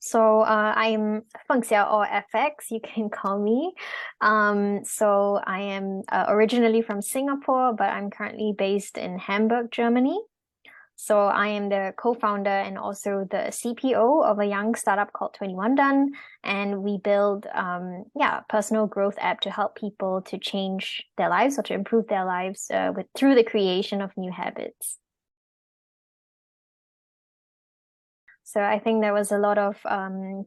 I'm Feng or FX, you can call me. So I am originally from Singapore, but I'm currently based in Hamburg, Germany. So I am the co-founder and also the CPO of a young startup called 21 Done. And we build personal growth app to help people to change their lives or to improve their lives through the creation of new habits. So I think there was a lot of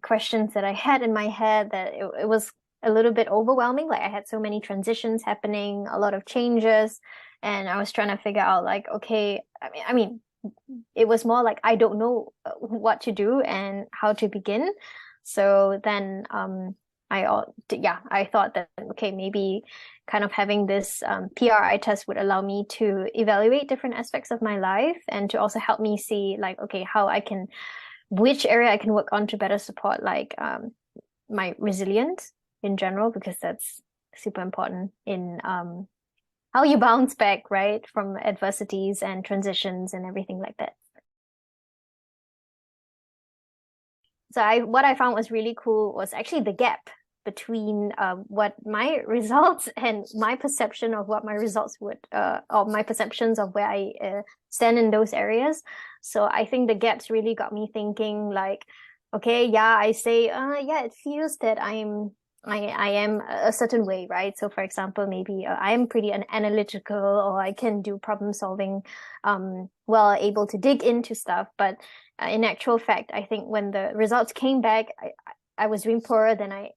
questions that I had in my head that it was a little bit overwhelming. Like I had so many transitions happening, a lot of changes, and I was trying to figure out like, okay, I mean, it was more like I don't know what to do and how to begin. So then I thought that, okay, maybe kind of having this PRI test would allow me to evaluate different aspects of my life and to also help me see like, okay, which area I can work on to better support like my resilience in general, because that's super important in how you bounce back, right, from adversities and transitions and everything like that. So what I found was really cool was actually the gap between what my results and my perception of what my results would, or my perceptions of where I stand in those areas. So I think the gaps really got me thinking like, okay, yeah, I say, yeah, it feels that I am a certain way, right? So for example, maybe I am pretty analytical, or I can do problem solving, well, able to dig into stuff. But in actual fact, I think when the results came back, I was doing poorer than I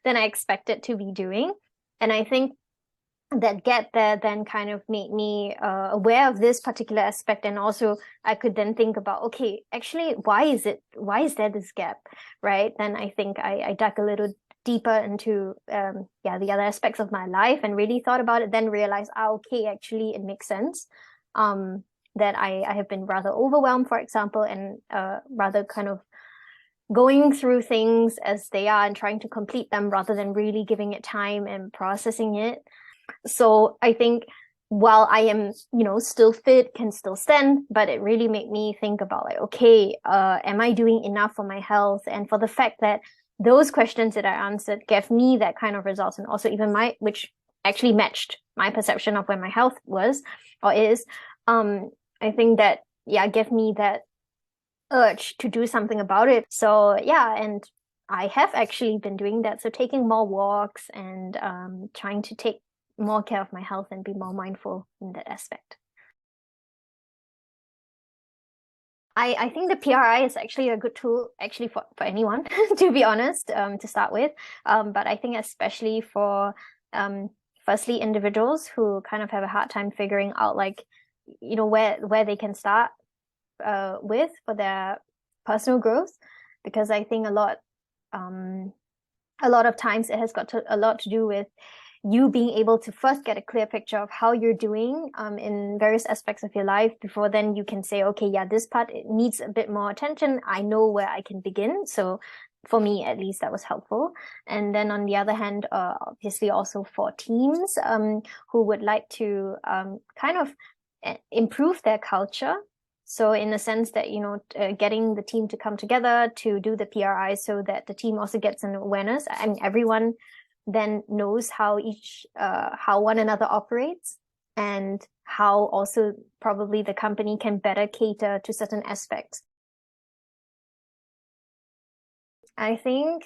expected to be doing. And I think that gap there then kind of made me aware of this particular aspect, and also I could then think about, okay, actually, why is there this gap, right? Then I think I dug a little deeper into the other aspects of my life and really thought about it, then realized, okay, actually it makes sense that I have been rather overwhelmed, for example, and rather kind of going through things as they are and trying to complete them rather than really giving it time and processing it. So I think while I am, still fit, can still stand, but it really made me think about like, okay, am I doing enough for my health? And for the fact that those questions that I answered gave me that kind of results, and also even which actually matched my perception of where my health was or is, I think that, gave me that urge to do something about it. So and I have actually been doing that. So taking more walks and trying to take more care of my health and be more mindful in that aspect. I think the PRI is actually a good tool actually for anyone, to be honest, to start with. But I think especially for firstly individuals who kind of have a hard time figuring out like, where they can start with for their personal growth, because I think a lot of times it has got a lot to do with you being able to first get a clear picture of how you're doing in various aspects of your life before then you can say, okay, yeah, this part it needs a bit more attention. I know where I can begin. So for me, at least, that was helpful. And then on the other hand, obviously also for teams who would like to kind of improve their culture. So in the sense that, getting the team to come together to do the PRI so that the team also gets an awareness and everyone then knows how one another operates, and how also probably the company can better cater to certain aspects. I think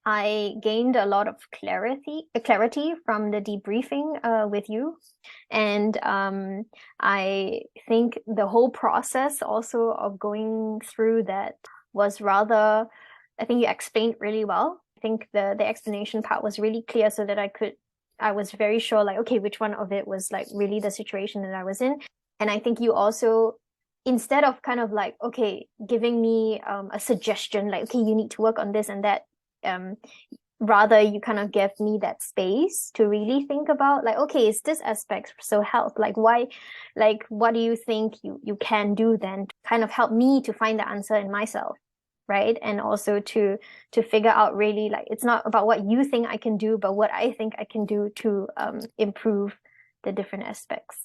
I gained a lot of clarity from the debriefing with you. And I think the whole process also of going through that was rather, I think you explained really well. I think the explanation part was really clear, so that I was very sure like, okay, which one of it was like really the situation that I was in. And I think you also, instead of kind of like, okay, giving me a suggestion, like, okay, you need to work on this and that, rather you kind of gave me that space to really think about like, okay, is this aspect so help? Like why, like what do you think you can do then to kind of help me to find the answer in myself, right? And also to figure out really like, it's not about what you think I can do, but what I think I can do to improve the different aspects.